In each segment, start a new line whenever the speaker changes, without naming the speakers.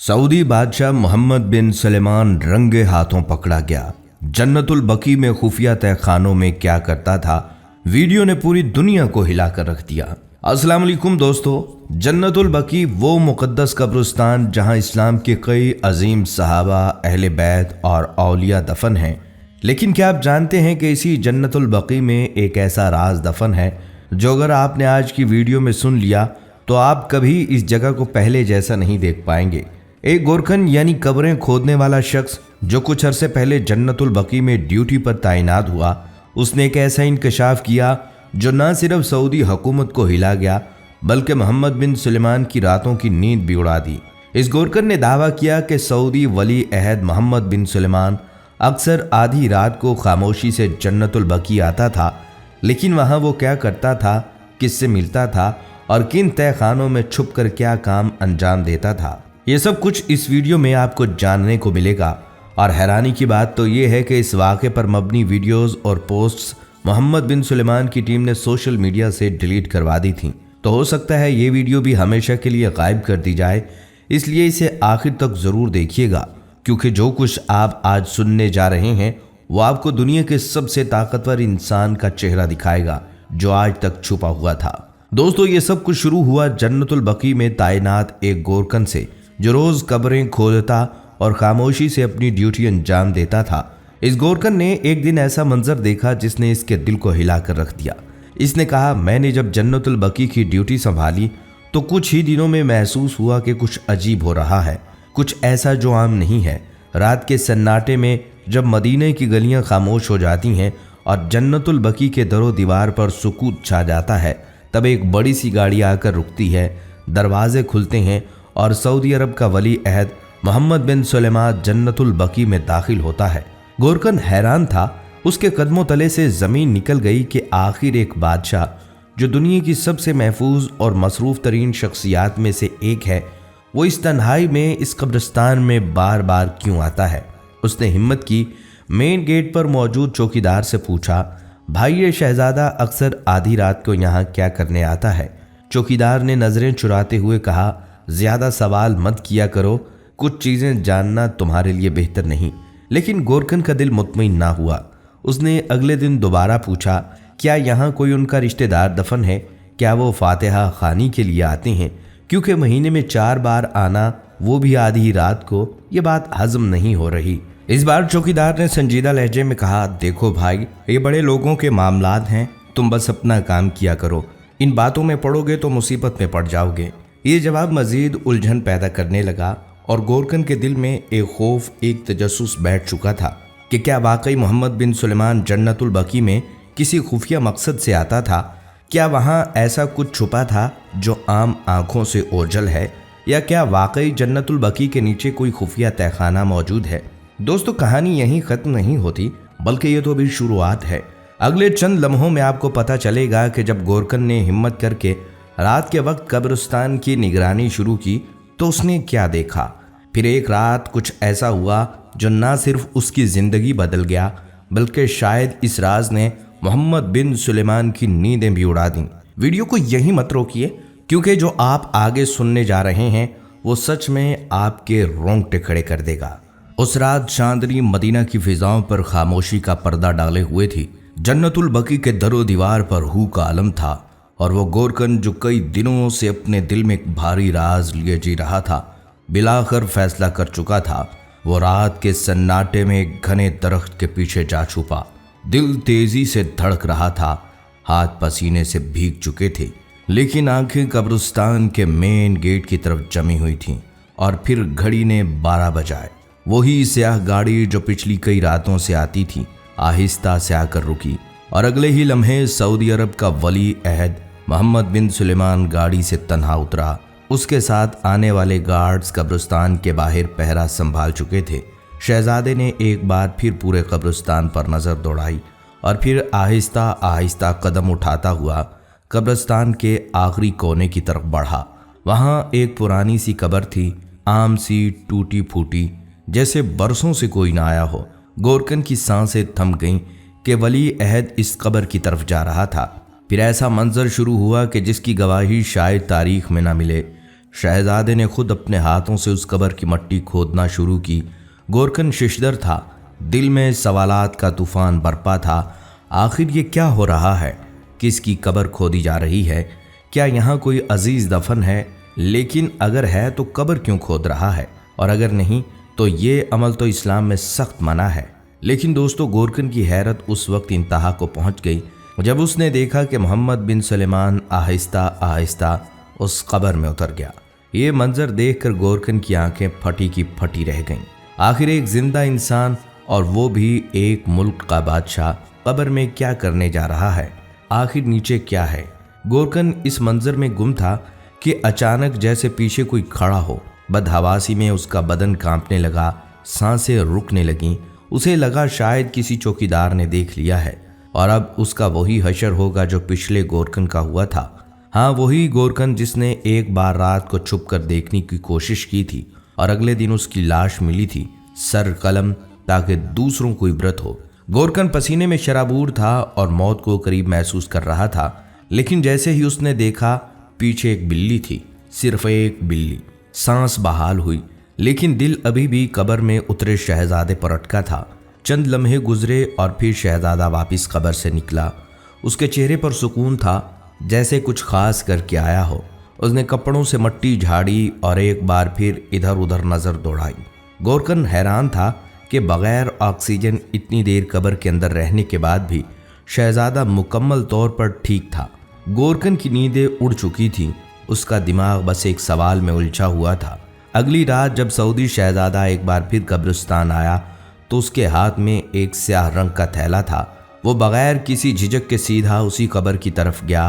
Saudi बादशाह मोहम्मद बिन सलेमान रंगे हाथों पकड़ा गया। जन्नतुल बकी में खुफिया तहखानों में क्या करता था, वीडियो ने पूरी दुनिया को हिलाकर रख दिया। अस्सलाम वालेकुम दोस्तों, जन्नतुल बकी वो मुक़द्दस कब्रिस्तान जहां इस्लाम के कई अजीम सहाबा, अहले बैत और औलिया दफन हैं। लेकिन क्या आप जानते हैं कि इसी जन्नतुल बकी में एक ऐसा राज दफन है जो अगर आपने आज की वीडियो में सुन लिया तो आप कभी इस जगह को पहले जैसा नहीं देख पाएंगे। एक गोरखन यानी कब्रें खोदने वाला शख्स जो कुछ अरसे पहले जन्नतुल बकी में ड्यूटी पर तैनात हुआ, उसने एक ऐसा इंकशाफ किया जो न सिर्फ सऊदी हुकूमत को हिला गया बल्कि मोहम्मद बिन सुलेमान की रातों की नींद भी उड़ा दी। इस गोरखन ने दावा किया कि सऊदी वली अहद मोहम्मद बिन सुलेमान अक्सर आधी रात को खामोशी से जन्नतुल बकी आता था, लेकिन वहाँ वो क्या करता था, किससे मिलता था और किन तहखानों में छुप कर क्या काम अंजाम देता था, ये सब कुछ इस वीडियो में आपको जानने को मिलेगा। और हैरानी की बात तो ये है कि इस वाक़े पर मबनी वीडियोस और पोस्ट्स मोहम्मद बिन सुलेमान की टीम ने सोशल मीडिया से डिलीट करवा दी थी। तो हो सकता है ये वीडियो भी हमेशा के लिए गायब कर दी जाए, इसलिए इसे आखिर तक ज़रूर देखिएगा, क्योंकि जो कुछ आप आज सुनने जा रहे हैं वो आपको दुनिया के सबसे ताकतवर इंसान का चेहरा दिखाएगा जो आज तक छुपा हुआ था। दोस्तों, ये सब कुछ शुरू हुआ जन्नतुल बकी में तैनात एक गोरखन से जो रोज़ कब्रें खोदता और खामोशी से अपनी ड्यूटी अंजाम देता था। इस गोरखन ने एक दिन ऐसा मंजर देखा जिसने इसके दिल को हिला कर रख दिया। इसने कहा, मैंने जब जन्नतुल बकी की ड्यूटी संभाली तो कुछ ही दिनों में महसूस हुआ कि कुछ अजीब हो रहा है, कुछ ऐसा जो आम नहीं है। रात के सन्नाटे में जब मदीने की गलियां खामोश हो जाती हैं और जन्नतुल बकी के दरो दीवार पर सुकूत छा जाता है, तब एक बड़ी सी गाड़ी आकर रुकती है, दरवाजे खुलते हैं और सऊदी अरब का वली अहद मोहम्मद बिन सुलेमान जन्नतुल बकी में दाखिल होता है। गोरखन हैरान था, उसके कदमों तले से ज़मीन निकल गई कि आखिर एक बादशाह जो दुनिया की सबसे महफूज और मसरूफ़ तरीन शख्सियात में से एक है, वो इस तन्हाई में इस कब्रिस्तान में बार बार क्यों आता है। उसने हिम्मत की, मेन गेट पर मौजूद चौकीदार से पूछा, भाई ये शहजादा अक्सर आधी रात को यहाँ क्या करने आता है। चौकीदार ने नज़रें चुराते हुए कहा, ज़्यादा सवाल मत किया करो, कुछ चीज़ें जानना तुम्हारे लिए बेहतर नहीं। लेकिन गोरखन का दिल मुतमईन ना हुआ। उसने अगले दिन दोबारा पूछा, क्या यहाँ कोई उनका रिश्तेदार दफन है, क्या वो फातिहा खानी के लिए आते हैं, क्योंकि महीने में 4 बार आना, वो भी आधी रात को, ये बात हजम नहीं हो रही। इस बार चौकीदार ने संजीदा लहजे में कहा, देखो भाई, ये बड़े लोगों के मामलात हैं, तुम बस अपना काम किया करो, इन बातों में पड़ोगे तो मुसीबत में पड़ जाओगे। ये जवाब मजीद उलझन पैदा करने लगा और गोरखन के दिल में एक खौफ, एक तजस्सुस बैठ चुका था कि क्या वाकई मोहम्मद बिन सुलेमान जन्नतुल बकी में किसी खुफिया मकसद से आता था। क्या वहाँ ऐसा कुछ छुपा था जो आम आँखों से ओझल है, या क्या वाकई जन्नतुल बकी के नीचे कोई खुफिया तहखाना मौजूद है। दोस्तों, कहानी यहीं ख़त्म नहीं होती, बल्कि ये तो अभी शुरुआत है। अगले चंद लम्हों में आपको पता चलेगा कि जब गोरखन ने हिम्मत करके रात के वक्त कब्रिस्तान की निगरानी शुरू की तो उसने क्या देखा। फिर एक रात कुछ ऐसा हुआ जो ना सिर्फ उसकी ज़िंदगी बदल गया, बल्कि शायद इस राज ने मोहम्मद बिन सुलेमान की नींदें भी उड़ा दी। वीडियो को यहीं मत रोकिए, क्योंकि जो आप आगे सुनने जा रहे हैं वो सच में आपके रोंगटे खड़े कर देगा। उस रात चांदनी मदीना की फिजाओं पर खामोशी का पर्दा डाले हुए थी। जन्नतुल बकी के दरो दीवार पर हू का आलम था और वो गोरखन जो कई दिनों से अपने दिल में एक भारी राज लिए जी रहा था, बिलाखिर फैसला कर चुका था। वो रात के सन्नाटे में एक घने दरख्त के पीछे जा छुपा। दिल तेजी से धड़क रहा था, हाथ पसीने से भीग चुके थे, लेकिन आंखें कब्रिस्तान के मेन गेट की तरफ जमी हुई थीं। और फिर घड़ी ने 12 बजाए। वही स्याह गाड़ी जो पिछली कई रातों से आती थी आहिस्ता से आकर रुकी और अगले ही लम्हे सऊदी अरब का वली अहद मोहम्मद बिन सुलेमान गाड़ी से तन्हा उतरा। उसके साथ आने वाले गार्ड्स कब्रिस्तान के बाहर पहरा संभाल चुके थे। शहजादे ने एक बार फिर पूरे कब्रिस्तान पर नज़र दौड़ाई और फिर आहिस्ता आहिस्ता कदम उठाता हुआ कब्रिस्तान के आखिरी कोने की तरफ बढ़ा। वहाँ एक पुरानी सी कब्र थी, आम सी, टूटी फूटी, जैसे बरसों से कोई ना आया हो। गोरखन की सांसें थम गईं कि वली अहद इस कब्र की तरफ जा रहा था। फिर ऐसा मंजर शुरू हुआ कि जिसकी गवाही शायद तारीख में ना मिले। शहजादे ने खुद अपने हाथों से उस कब्र की मट्टी खोदना शुरू की। गोरकन शिशदर था, दिल में सवालात का तूफान बरपा था। आखिर ये क्या हो रहा है? किसकी कब्र खोदी जा रही है? क्या यहाँ कोई अजीज दफन है? लेकिन अगर है तो कब्र क्यों खोद रहा है, और अगर नहीं तो ये अमल तो इस्लाम में सख्त मना है। लेकिन दोस्तों, गोरकन की हैरत उस वक्त इंतहा को पहुंच गई जब उसने देखा कि मोहम्मद बिन सुलेमान आहिस्ता आहिस्ता उस कब्र में उतर गया। ये मंजर देखकर गोरकन की आंखें फटी की फटी रह गईं। आखिर एक जिंदा इंसान, और वो भी एक मुल्क का बादशाह, कब्र में क्या करने जा रहा है? आखिर नीचे क्या है? गोरकन इस मंजर में गुम था कि अचानक जैसे पीछे कोई खड़ा हो। बदहवासी में उसका बदन कांपने लगा, सांसें रुकने लगीं। उसे लगा शायद किसी चौकीदार ने देख लिया है और अब उसका वही हशर होगा जो पिछले गोरकन का हुआ था। हाँ, वही गोरकन जिसने एक बार रात को छुप कर देखने की कोशिश की थी और अगले दिन उसकी लाश मिली थी, सर कलम, ताकि दूसरों को इबरत हो। गोरकन पसीने में शराबूर था और मौत को करीब महसूस कर रहा था, लेकिन जैसे ही उसने देखा पीछे एक बिल्ली थी, सिर्फ एक बिल्ली। सांस बहाल हुई, लेकिन दिल अभी भी कब्र में उतरे शहजादे पर अटका था। चंद लम्हे गुजरे और फिर शहजादा वापस कब्र से निकला। उसके चेहरे पर सुकून था, जैसे कुछ खास करके आया हो। उसने कपड़ों से मट्टी झाड़ी और एक बार फिर इधर उधर नजर दौड़ाई। गोरकन हैरान था कि बगैर ऑक्सीजन इतनी देर कब्र के अंदर रहने के बाद भी शहजादा मुकम्मल तौर पर ठीक था। गोरकन की नींदें उड़ चुकी थीं, उसका दिमाग बस एक सवाल में उलझा हुआ था। अगली रात जब सऊदी शहजादा एक बार फिर कब्रिस्तान आया तो उसके हाथ में एक स्याह रंग का थैला था। वो बगैर किसी झिझक के सीधा उसी कब्र की तरफ गया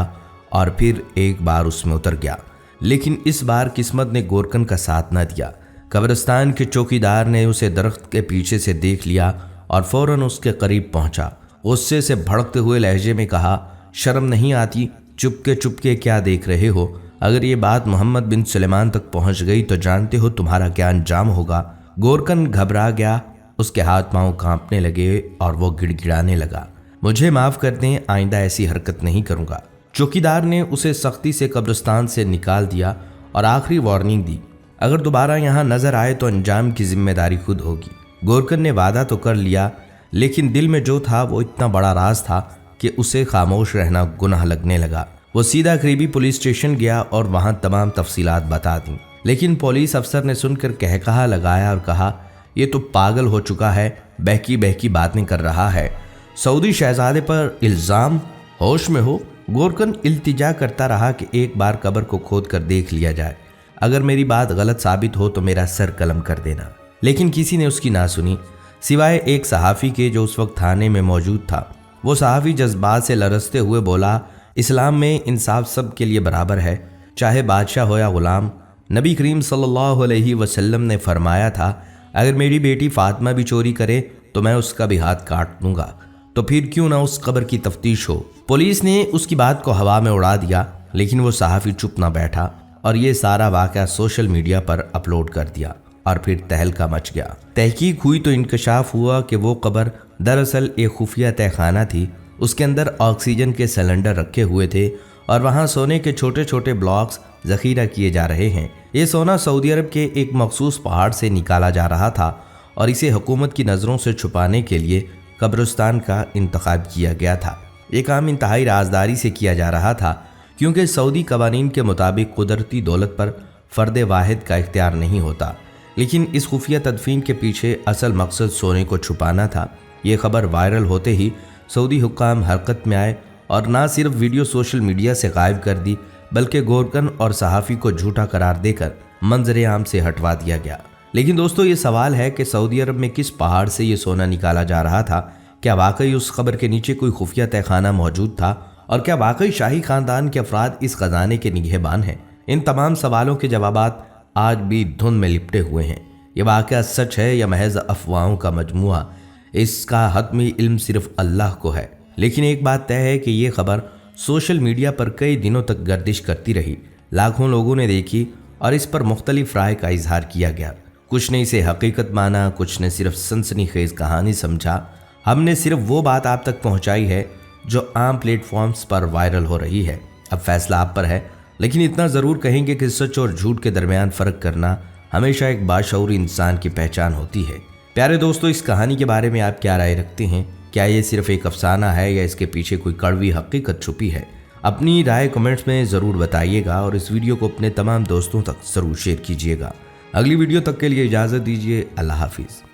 और फिर एक बार उसमें उतर गया। लेकिन इस बार किस्मत ने गोरकन का साथ न दिया। कब्रिस्तान के चौकीदार ने उसे दरख्त के पीछे से देख लिया और फौरन उसके करीब पहुंचा। गुस्से से भड़कते हुए लहजे में कहा, शर्म नहीं आती? चुपके क्या देख रहे हो? अगर ये बात मोहम्मद बिन सुलेमान तक पहुंच गई तो जानते हो तुम्हारा क्या अंजाम होगा। गोरकन घबरा गया, उसके हाथ पांव कांपने लगे और वो गिड़गिड़ाने लगा, मुझे माफ कर दें, आइंदा ऐसी हरकत नहीं करूंगा। चौकीदार ने उसे सख्ती से कब्रिस्तान से निकाल दिया और आखिरी वार्निंग दी, अगर दोबारा यहाँ नजर आए तो अंजाम की जिम्मेदारी खुद होगी। गोरकन ने वादा तो कर लिया, लेकिन दिल में जो था वो इतना बड़ा राज था कि उसे खामोश रहना गुनाह लगने लगा। वो सीधा करीबी पुलिस स्टेशन गया और वहां तमाम तफसीलात बता दी, लेकिन पुलिस अफसर ने सुनकर कहकहा लगाया और कहा, ये तो पागल हो चुका है, बहकी बहकी बातें कर रहा है। सऊदी शहजादे पर इल्ज़ाम, होश में हो। गोरकन इल्तिजा करता रहा कि एक बार कब्र को खोद कर देख लिया जाए, अगर मेरी बात गलत साबित हो तो मेरा सर कलम कर देना। लेकिन किसी ने उसकी ना सुनी, सिवाय एक सहाफ़ी के जो उस वक्त थाने में मौजूद था। वो सहाफ़ी जज्बात से लरसते हुए बोला, इस्लाम में इंसाफ सब के लिए बराबर है, चाहे बादशाह हो या गुलाम। नबी करीम सल्लल्लाहु अलैहि वसल्लम ने फरमाया था, अगर मेरी बेटी फातिमा भी चोरी करे तो मैं उसका भी हाथ काट दूंगा, तो फिर क्यों ना उस कब्र की तफ्तीश हो। पुलिस ने उसकी बात को हवा में उड़ा दिया, लेकिन वो सहाफ़ी चुप ना बैठा और ये सारा वाक़या सोशल मीडिया पर अपलोड कर दिया और फिर तहलका मच गया। तहकीक हुई तो इंकशाफ हुआ कि वो कब्र दरअसल एक खुफिया तहखाना थी। उसके अंदर ऑक्सीजन के सिलेंडर रखे हुए थे और वहाँ सोने के छोटे छोटे ब्लॉक्स ज़ख़ीरा किए जा रहे हैं। ये सोना सऊदी अरब के एक मखसूस पहाड़ से निकाला जा रहा था और इसे हुकूमत की नज़रों से छुपाने के लिए कब्रिस्तान का इंतखाब किया गया था। ये काम इंतहाई राजदारी से किया जा रहा था, क्योंकि सऊदी कवानीन के मुताबिक कुदरती दौलत पर फ़र्द वाहिद का इख्तियार नहीं होता। लेकिन इस खुफिया तदफीन के पीछे असल मकसद सोने को छुपाना था। ये खबर वायरल होते ही सऊदी हुक्काम हरकत में आए और ना सिर्फ वीडियो सोशल मीडिया से गायब कर दी, बल्कि गोरकन और सहाफ़ी को झूठा करार देकर मंजर आम से हटवा दिया गया। लेकिन दोस्तों, ये सवाल है कि सऊदी अरब में किस पहाड़ से ये सोना निकाला जा रहा था? क्या वाकई उस खबर के नीचे कोई खुफिया तहखाना मौजूद था? और क्या वाकई शाही खानदान के अफराद इस खजाने के निगहबान हैं? इन तमाम सवालों के जवाबात आज भी धुंध में लिपटे हुए हैं। ये वाकया सच है या महज अफवाहों का मजमुआ, इसका हतमी इल्म सिर्फ अल्लाह को है। लेकिन एक बात तय है कि ये खबर सोशल मीडिया पर कई दिनों तक गर्दिश करती रही, लाखों लोगों ने देखी और इस पर मुख्तलिफ राय का इजहार किया गया। कुछ ने इसे हकीकत माना, कुछ ने सिर्फ सनसनीखेज कहानी समझा। हमने सिर्फ वो बात आप तक पहुंचाई है जो आम प्लेटफॉर्म्स पर वायरल हो रही है। अब फैसला आप पर है, लेकिन इतना ज़रूर कहेंगे कि सच और झूठ के दरमियान फ़र्क करना हमेशा एक बाशऊर इंसान की पहचान होती है। प्यारे दोस्तों, इस कहानी के बारे में आप क्या राय रखते हैं? क्या ये सिर्फ एक अफसाना है या इसके पीछे कोई कड़वी हकीकत छुपी है? अपनी राय कमेंट्स में ज़रूर बताइएगा और इस वीडियो को अपने तमाम दोस्तों तक ज़रूर शेयर कीजिएगा। अगली वीडियो तक के लिए इजाज़त दीजिए। अल्लाह हाफिज़।